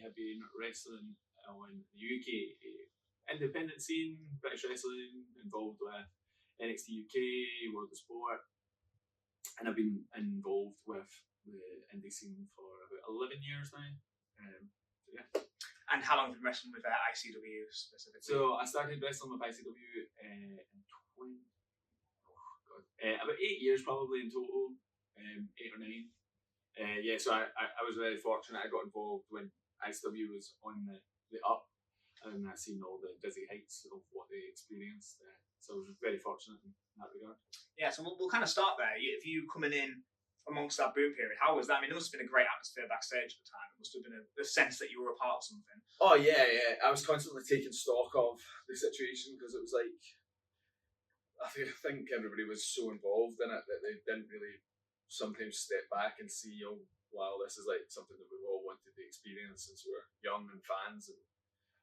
have been wrestling in the UK independent scene, British wrestling, involved with NXT UK, World of Sport, and I've been involved with the indie scene for about 11 years now. Yeah. And how long have you been wrestling with ICW specifically? So I started wrestling with ICW in about 8 years probably in total, 8 or 9. Yeah, so I was very fortunate. I got involved when ICW was on the up, and I seen all the dizzy heights of what they experienced. So I was very fortunate in that regard. Yeah, so we'll kind of start there. If you coming in amongst that boom period, how was that? I mean, it must have been a great atmosphere backstage at the time. It must have been a sense that you were a part of something. Oh yeah. I was constantly taking stock of the situation because it was like, I think everybody was so involved in it that they didn't really sometimes step back and see, oh wow, this is like something that we've all wanted to experience since we were young and fans, and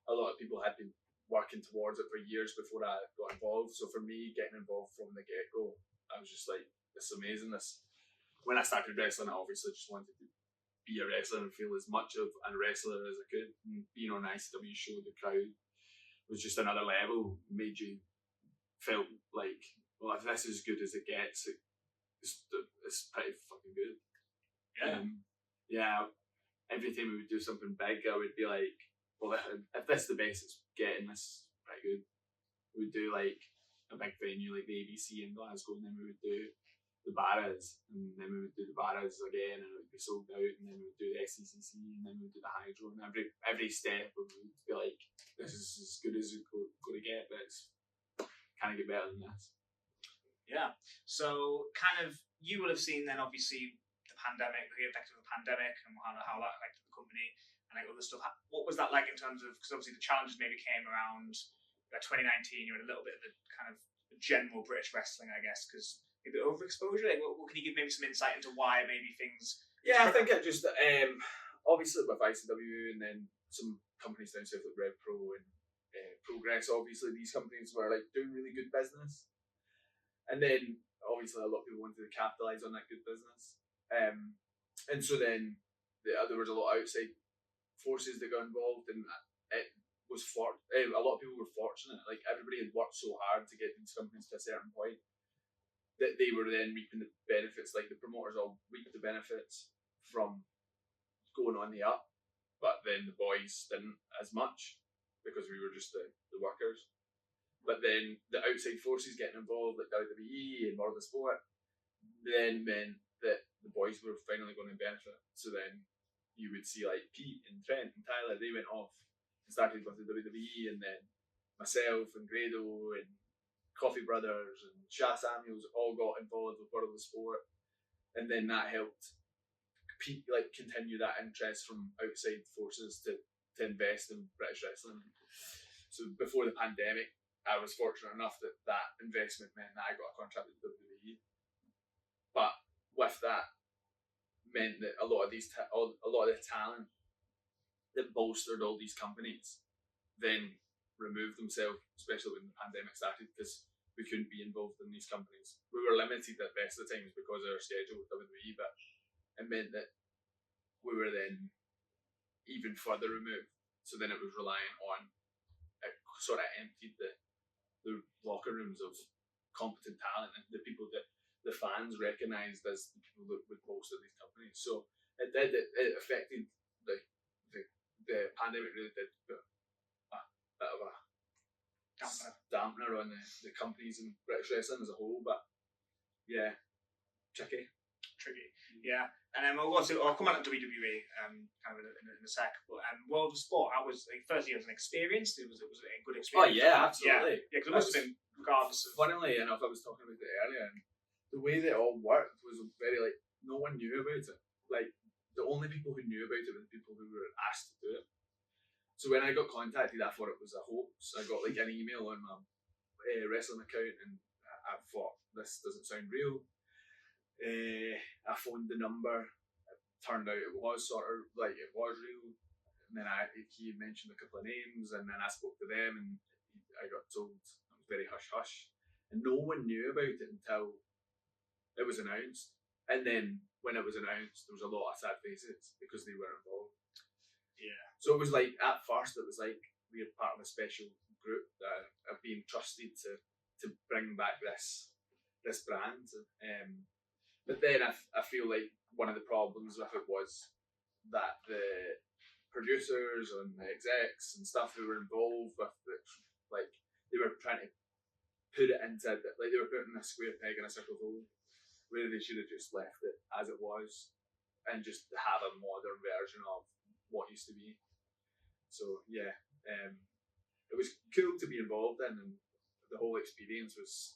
a lot of people had been working towards it for years before I got involved. So for me, getting involved from the get-go, I was just like, this is amazing. When I started wrestling, I obviously just wanted to be a wrestler and feel as much of a wrestler as I could. And being on an ICW show, the crowd was just another level, made you felt like, well, if this is as good as it gets, it's pretty fucking good. Yeah. Every time we would do something big, I would be like, well, if this is the best it's getting, this is pretty good. We would do like a big venue like the ABC in Glasgow, and then we would do the Barras, and then we would do the Barras again, and it would be sold out, and then we would do the SCCC, and then we would do the Hydro, and every step we would be like, this is as good as it's going to get, but it's can't get better than this. Yeah. So kind of, you will have seen then obviously the pandemic, the effect of the pandemic, and how that affected the company and like other stuff. What was that like in terms of, because obviously the challenges maybe came around 2019, you were in a little bit of the kind of general British wrestling, I guess, because maybe overexposure. Like, what can you give maybe some insight into why maybe things? Yeah, I think it just obviously with ICW and then some companies down south like Rev Pro and Progress. Obviously, these companies were like doing really good business, and then obviously a lot of people wanted to capitalise on that good business. And so then there was a lot of outside forces that got involved, and it was a lot of people were fortunate. Like everybody had worked so hard to get these companies to a certain point that they were then reaping the benefits. Like the promoters all reaped the benefits from going on the up, but then the boys didn't as much because we were just the workers. But then the outside forces getting involved, like WWE and World of Sport, then meant that the boys were finally going to benefit. So then you would see like Pete and Trent and Tyler, they went off and started with the WWE, and then myself and Grado and Coffee Brothers and Sha Samuels all got involved with World of Sport, and then that helped continue that interest from outside forces to invest in British wrestling. So before the pandemic, I was fortunate enough that investment meant that I got a contract with WWE. But with that meant that a lot of the talent that bolstered all these companies then removed themselves, especially when the pandemic started, because we couldn't be involved in these companies. We were limited at best of the times because of our schedule with WWE, but it meant that we were then even further removed. So then it was relying on, it sort of emptied the locker rooms of competent talent and the people that the fans recognised as the people that would bolster these companies. So it affected the pandemic really did put a bit of a dampener on the companies and British wrestling as a whole, but yeah, tricky. Yeah. And then I'll come on to WWE kind of in a sec. But World of Sport, I was like, firstly, it was an experience. It was a good experience. Oh yeah, absolutely. Yeah, because it must have been regardless of. Funnily enough, I was talking about it earlier, and the way that it all worked was very like no one knew about it. Like the only people who knew about it were the people who were asked to do it. So when I got contacted, I thought it was a hoax. I got like an email on my wrestling account, and I thought this doesn't sound real. I phoned the number. It turned out it was sort of like it was real. And then he mentioned a couple of names, and then I spoke to them, and I got told it was very hush hush, and no one knew about it until it was announced. And then when it was announced, there was a lot of sad faces because they were involved. Yeah. So it was like, at first, it was like we were part of a special group that are being trusted to bring back this brand. But then I feel like one of the problems with it was that the producers and the execs and stuff who were involved with it, like, they were trying to put it into, like, they were putting a square peg in a circle hole, where they should have just left it as it was and just have a modern version of what used to be. So yeah, it was cool to be involved in, and the whole experience was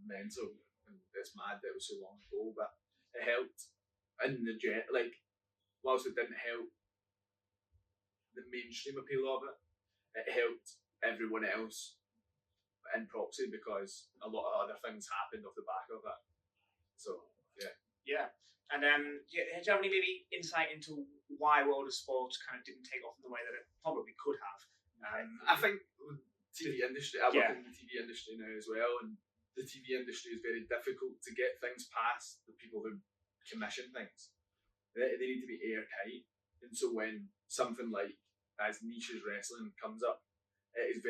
mental. And it's mad that it was so long ago, but it helped. And whilst it didn't help the mainstream appeal of it, it helped everyone else in proxy, because a lot of other things happened off the back of it. So yeah. Yeah. And do you have any maybe insight into why World of Sport kind of didn't take off in the way that it probably could have? I think TV industry. I work Yeah. in the TV industry now as well, and the TV industry is very difficult to get things past the people who commission things. They need to be airtight, and so when something like as niche as wrestling comes up, it's a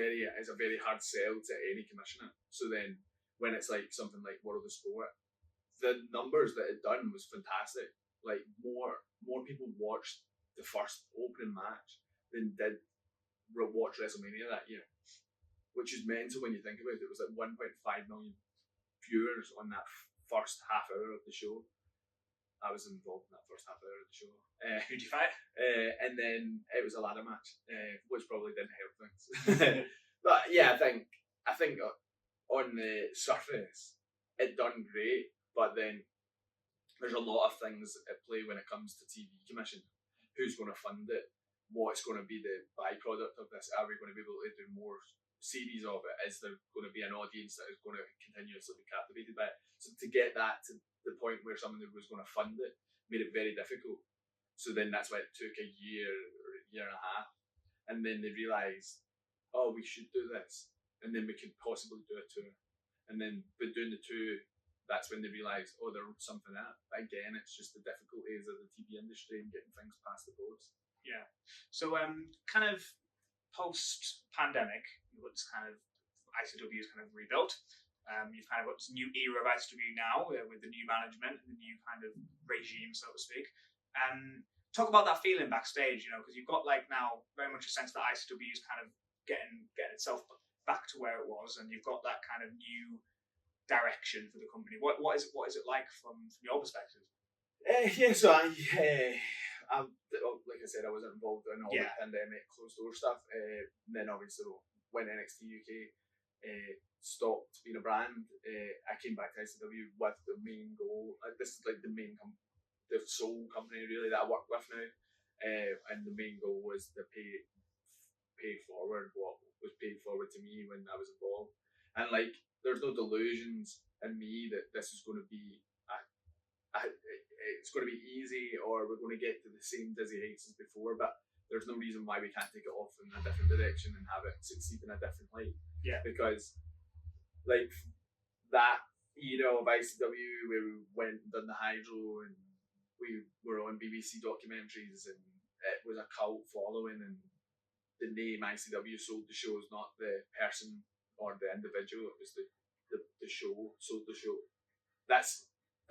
very hard sell to any commissioner. So then when it's like something like World of Sport, the numbers that it done was fantastic. Like more people watched the first opening match than did watch WrestleMania that year, which is mental when you think about it. It was like 1.5 million viewers on that first half hour of the show. I was involved in that first half hour of the show. Who'd you fight? And then it was a ladder match, which probably didn't help things. But yeah, I think on the surface it done great, but then there's a lot of things at play when it comes to TV commission. Who's going to fund it? What's going to be the byproduct of this? Are we going to be able to do more series of it? Is there going to be an audience that is going to continuously be captivated by it? So to get that to the point where someone who was going to fund it made it very difficult. So then that's why it took a year or a year and a half. And then they realised, oh, we should do this. And then we could possibly do a tour. And then by doing the two, that's when they realised, oh, there's something out. Again, it's just the difficulties of the TV industry and getting things past the boards. Yeah. So kind of post-pandemic, what's kind of ICW is kind of rebuilt. You've kind of got this new era of ICW now with the new management and the new kind of regime, so to speak. Talk about that feeling backstage, because you've got like now very much a sense that ICW is kind of getting itself back to where it was, and you've got that kind of new direction for the company. What is it like from your perspective? So like I said, I wasn't involved in all the pandemic closed door stuff. Then obviously when NXT UK stopped being a brand, I came back to ICW with the main goal. This is like the sole company really that I work with now, and the main goal was to pay forward what was paid forward to me when I was involved. And like, there's no delusions in me that this is going to be it's going to be easy or we're going to get to the same dizzy heights as before, but there's no reason why we can't take it off in a different direction and have it succeed in a different light. Yeah. Because like that era of ICW where we went and done the Hydro and we were on BBC documentaries and it was a cult following, and the name ICW sold the show, is not the person or the individual, it was the show sold the show. That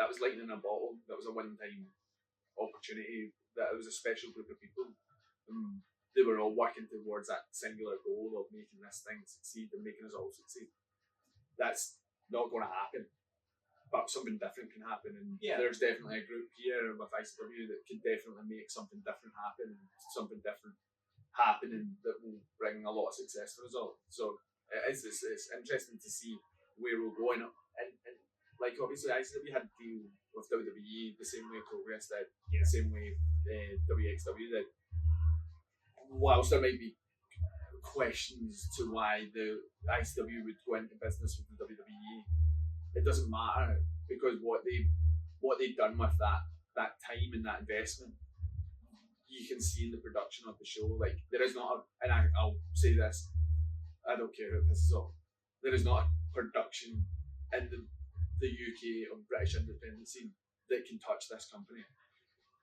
was lightning in a bottle. That was a one-time opportunity. That it was a special group of people. They were all working towards that singular goal of making this thing succeed and making us all succeed. That's not going to happen, but something different can happen. And there's definitely a group here with ICW that can definitely make something different happen, and something different happening that will bring a lot of success for us all. So it's interesting to see where we're going. And like obviously ICW had to deal with WWE the same way Progress did, the same way WXW did. Whilst there might be questions to why the ICW would go into business with the WWE, it doesn't matter, because what they've done with that time and that investment, you can see in the production of the show. Like, there is not I'll say this, I don't care if this is all, there is not a production in the UK or British independent scene that can touch this company.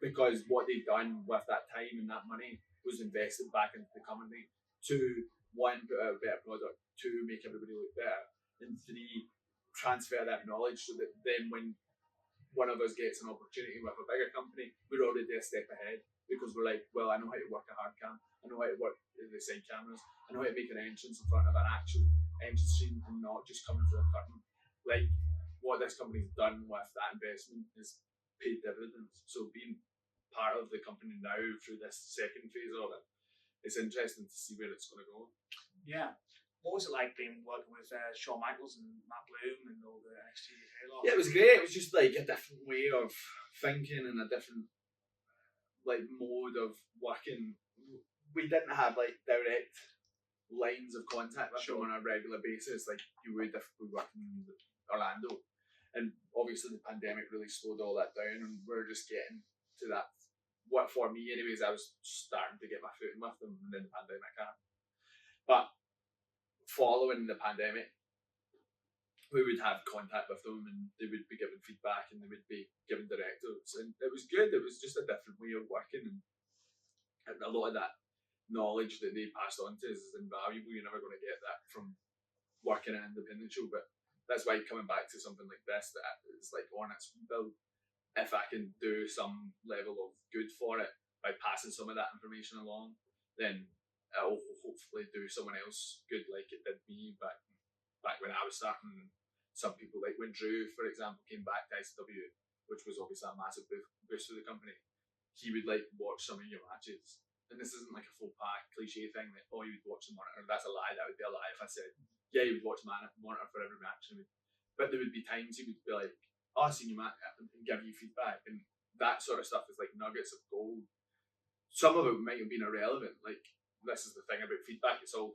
because what they'd done with that time and that money was invested back into the company to, one, put out a better product, two, make everybody look better, and three, transfer that knowledge so that then when one of us gets an opportunity with a bigger company, we're already a step ahead because we're like, well, I know how to work a hard cam, I know how to work the side cameras, I know how to make an entrance in front of an actual entrance scene and not just coming for a curtain. Like, what this company's done with that investment is paid dividends. So being part of the company now through this second phase of it, it's interesting to see where it's going to go. Yeah. What was it like being working with Shawn Michaels and Matt Bloom and all the NXT UK lot? Yeah, it was great. It was just like a different way of thinking and a different like mode of working. We didn't have like direct lines of contact with them on a regular basis like you would if we worked in Orlando. And obviously the pandemic really slowed all that down, and we're just getting to that. What for me, anyways, I was starting to get my foot in with them, and then the pandemic happened. But following the pandemic, we would have contact with them, and they would be giving feedback, and they would be giving directives, and it was good. It was just a different way of working, and a lot of that knowledge that they passed on to us is invaluable. You're never going to get that from working an independent show, but that's why coming back to something like this that is like on its rebuild, if I can do some level of good for it by passing some of that information along, then it'll hopefully do someone else good like it did me back when I was starting. Some people, like when Drew, for example, came back to ICW, which was obviously a massive boost for the company, he would like watch some of your matches. And this isn't like a full pack cliche thing that, oh, you would watch the monitor. That's a lie. That would be a lie if I said, yeah, you would watch the monitor for every match. But there would be times he would be like, oh, I've seen your match, and give you feedback. And that sort of stuff is like nuggets of gold. Some of it might have been irrelevant. Like, this is the thing about feedback. It's all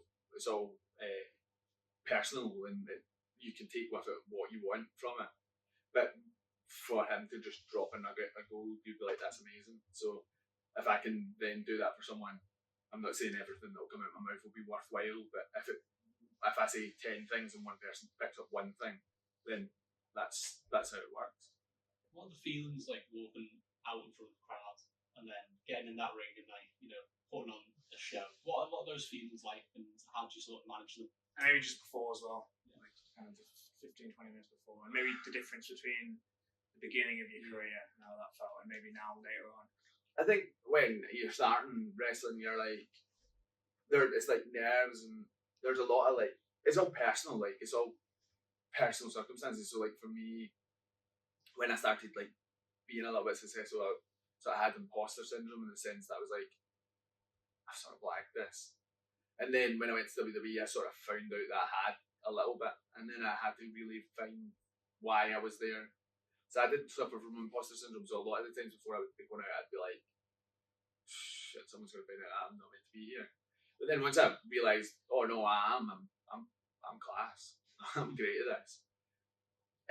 personal, and you can take with it what you want from it. But for him to just drop a nugget of gold, you'd be like, that's amazing. So if I can then do that for someone, I'm not saying everything that'll come out of my mouth will be worthwhile, but if I say 10 things and one person picks up one thing, then that's how it works. What are the feelings like walking out in front of the crowd and then getting in that ring and like, putting on a show? What are those feelings like, and how do you sort of manage them? And maybe just before as well, like kind of 15, 20 minutes before, and maybe the difference between the beginning of your career and how that felt, and maybe now later on. I think when you're starting wrestling, you're like, it's like nerves, and there's a lot of like, it's all personal, like it's all personal circumstances. So like for me, when I started like being a little bit successful, so I had imposter syndrome in the sense that I was like, I sort of like this. And then when I went to WWE, I sort of found out that I had a little bit, and then I had to really find why I was there. So I didn't suffer from imposter syndrome. So a lot of the times before I would be going out, I'd be like, shit, someone's going to find out I'm not meant to be here. But then once I realised, oh no, I'm class. I'm great at this.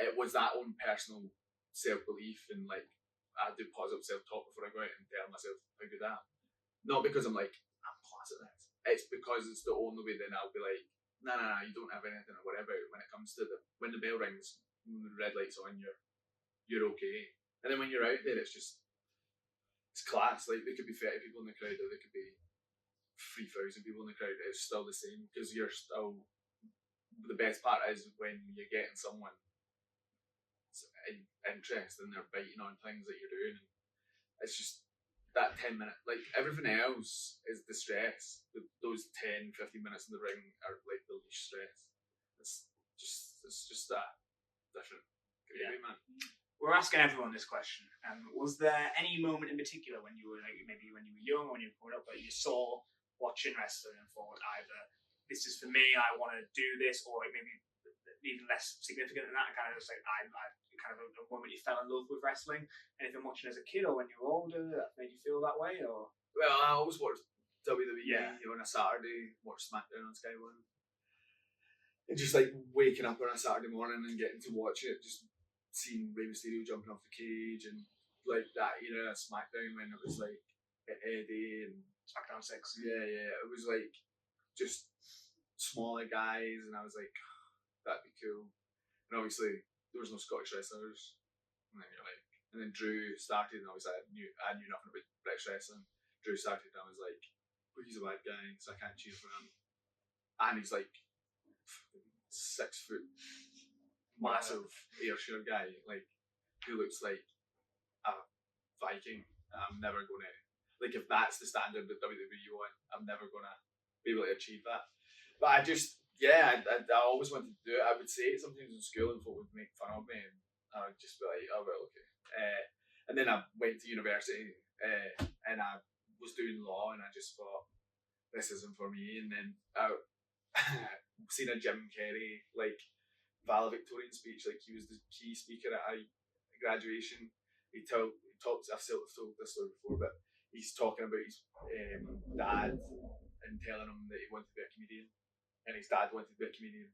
It was that own personal self-belief, and like I do positive self-talk before I go out and tell myself how good I am. Not because I'm like, I'm class at this. It's because it's the only way then I'll be like, no, you don't have anything to worry about when it comes to when the bell rings, when the red light's on, you're okay. And then when you're out there, it's class. Like there could be 30 people in the crowd, or there could be 3,000 people in the crowd. It's still the same because you're still. The best part is when you're getting someone interest and they're biting on things that you're doing. It's just that 10 minute, like everything else is the stress. Those 10, 15 minutes in the ring are like the least stress. It's just that different. Gravy, man. We're asking everyone this question. Was there any moment in particular when you were like, maybe when you were young or when you were growing up, that you saw watching wrestling and thought either this is for me, I want to do this, or like maybe even less significant than that, kind of just like I kind of a moment you fell in love with wrestling? Anything watching as a kid or when you were older that made you feel that way? Or well, I always watched WWE on a Saturday, watch SmackDown on Sky One, and just like waking up on a Saturday morning and getting to watch it, just seeing Rey Mysterio jumping off the cage and like that, SmackDown when it was like Eddie and SmackDown 6. Yeah, it was like just smaller guys, and I was like, that'd be cool. And obviously there was no Scottish wrestlers, and then you're like, And then Drew started, and obviously I knew nothing about British wrestling. Drew started, and I was like, well, he's a bad guy, so I can't cheer for him. And he's like 6 foot, massive Ayrshire guy, like who looks like a Viking. I'm never gonna, like, if that's the standard that WWE want, I'm never gonna be able to achieve that. But I just, I always wanted to do it. I would say it sometimes in school, and folk would make fun of me, and I would just be like, oh well, okay. And then I went to university, and I was doing law, and I just thought, this isn't for me. And then I seen a Jim Carrey like valedictorian speech, like he was the key speaker at a graduation. He talks. I've told this story before, but he's talking about his dad and telling him that he wanted to be a comedian, and his dad wanted to be a comedian,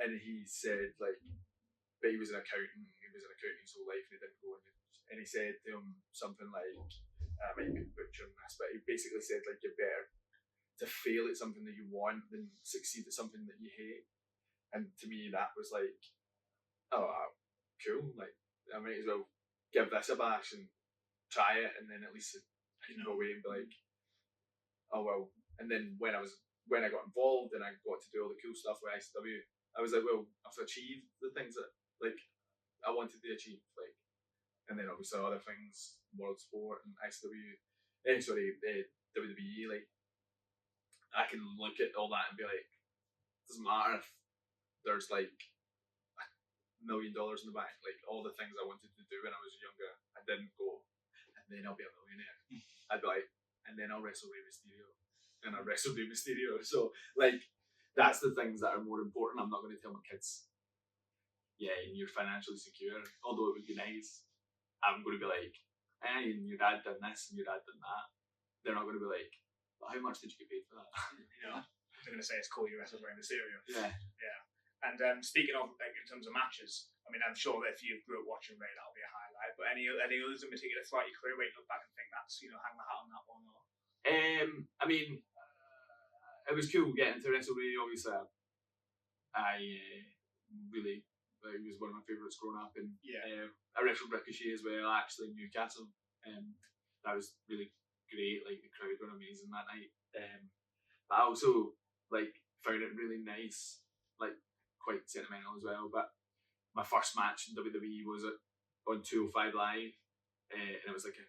and he said like, but he was an accountant. He was an accountant his whole life, and he didn't go in. And he said to him something like, I might be butchering this, but he basically said like, you're better to fail at something that you want than succeed at something that you hate. And to me, that was like, oh, cool. Like, I might as well give this a bash and try it, and then at least I can go away and be like, oh well. And then when I got involved and I got to do all the cool stuff with ICW, I was like, well, I've achieved the things that like I wanted to achieve. Like, and then obviously other things, World Sport and ICW, WWE. Like, I can look at all that and be like, doesn't matter if there's like $1 million in the bank, like all the things I wanted to do when I was younger, I didn't go, and then I'll be a millionaire. I'd be like, and then I'll wrestle Rey Mysterio, and I wrestled Rey Mysterio. So like, that's the things that are more important. I'm not going to tell my kids, and you're financially secure, although it would be nice. I'm going to be like, and your dad done this and your dad done that. They're not going to be like, well, how much did you get paid for that? They're going to say it's cool you wrestled Rey Mysterio. Yeah. And speaking of, like, in terms of matches, I mean, I'm sure that if you grew up watching Ray, that'll be a highlight. But any others in particular throughout your career where you look back and think that's, hang my hat on that one? Or? I mean, it was cool getting to wrestle Ray. Obviously, I really, he was one of my favourites growing up, and I wrestled Ricochet as well, actually in Newcastle. That was really great. Like, the crowd were amazing that night. But I also like found it really nice, like quite sentimental as well. But my first match in WWE was on 205 Live, and it was like a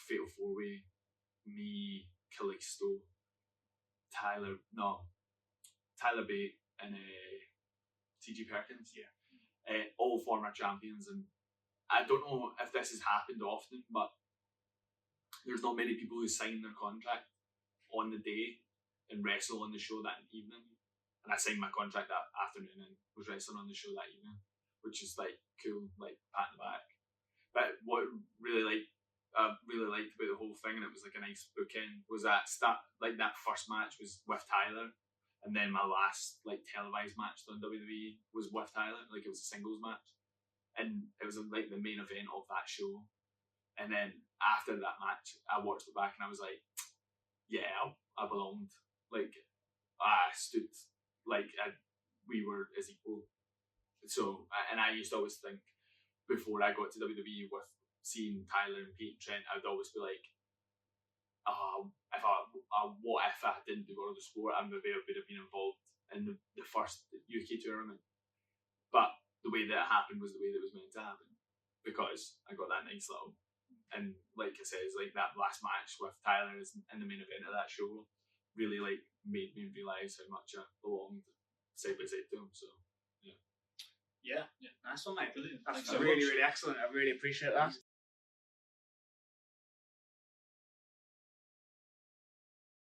fatal 4-way. Me, Kalisto, Tyler Bate, and TG Perkins. All former champions, and I don't know if this has happened often, but there's not many people who sign their contract on the day and wrestle on the show that evening. And I signed my contract that afternoon and was wrestling on the show that evening, which is like cool, like pat in the back. But what I really liked about the whole thing, and it was like a nice bookend, was that that first match was with Tyler, and then my last like televised match on WWE was with Tyler. Like, it was a singles match, and it was like the main event of that show. And then after that match, I watched it back and I was like, I belonged. Like, I stood, like, we were as equal. So, and I used to always think, before I got to WWE with seeing Tyler and Pete and Trent, I would always be like, what if I didn't do World of Sport, I maybe would have been involved in the first UK tournament. But the way that it happened was the way that it was meant to happen, because I got that nice little. And like I said, it's like that last match with Tyler in the main event of that show really like made me realise how much I belonged side by side to him. So nice one, mate. Brilliant. That's Thanks so really, much. really excellent. I really appreciate that.